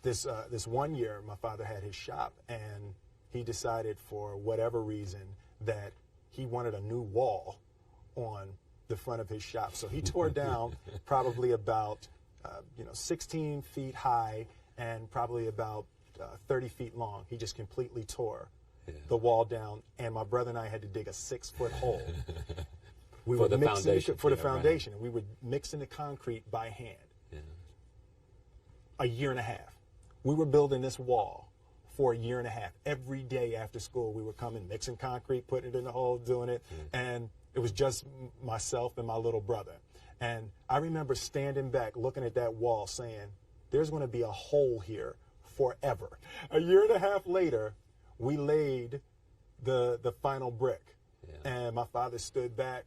this one year, my father had his shop, and he decided for whatever reason that he wanted a new wall on the front of his shop. So he tore down probably about 16 feet high and probably about 30 feet long. He just completely tore the wall down, and my brother and I had to dig a 6-foot hole. We for were the foundation. For the foundation. Right. We would mix in the concrete by hand. A year and a half. We were building this wall for a year and a half. Every day after school, we were coming, mixing concrete, putting it in the hole, doing it, and it was just myself and my little brother. And I remember standing back, looking at that wall, saying, there's going to be a hole here forever. A year and a half later, we laid the final brick. And my father stood back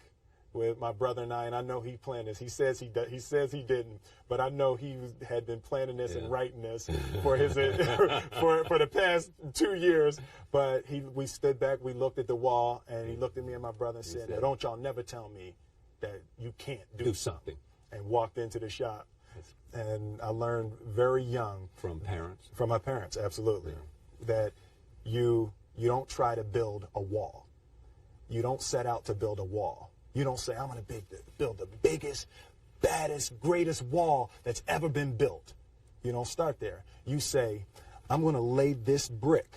with my brother and I know he planned this. He says he didn't, but I know he had been planning this and writing this for his for the past 2 years. But we stood back, we looked at the wall, and he looked at me and my brother and said, "Don't y'all never tell me that you can't do something." And walked into the shop. And I learned very young from parents. From my parents, absolutely, that you don't try to build a wall. You don't set out to build a wall. You don't say, I'm going to build the biggest, baddest, greatest wall that's ever been built. You don't start there. You say, I'm going to lay this brick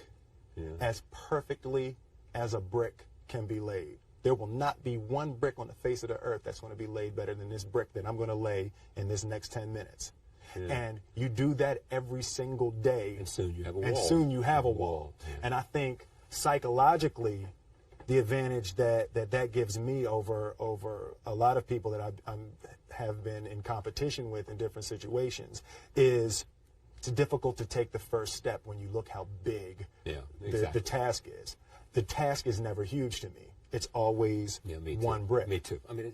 as perfectly as a brick can be laid. There will not be one brick on the face of the earth that's going to be laid better than this brick that I'm going to lay in this next 10 minutes. And you do that every single day. And soon you have a wall. And soon you have a wall. And I think psychologically, the advantage that gives me over a lot of people that I have been in competition with in different situations is it's difficult to take the first step when you look how big the task is. The task is never huge to me. It's always one brick. Me too. I mean,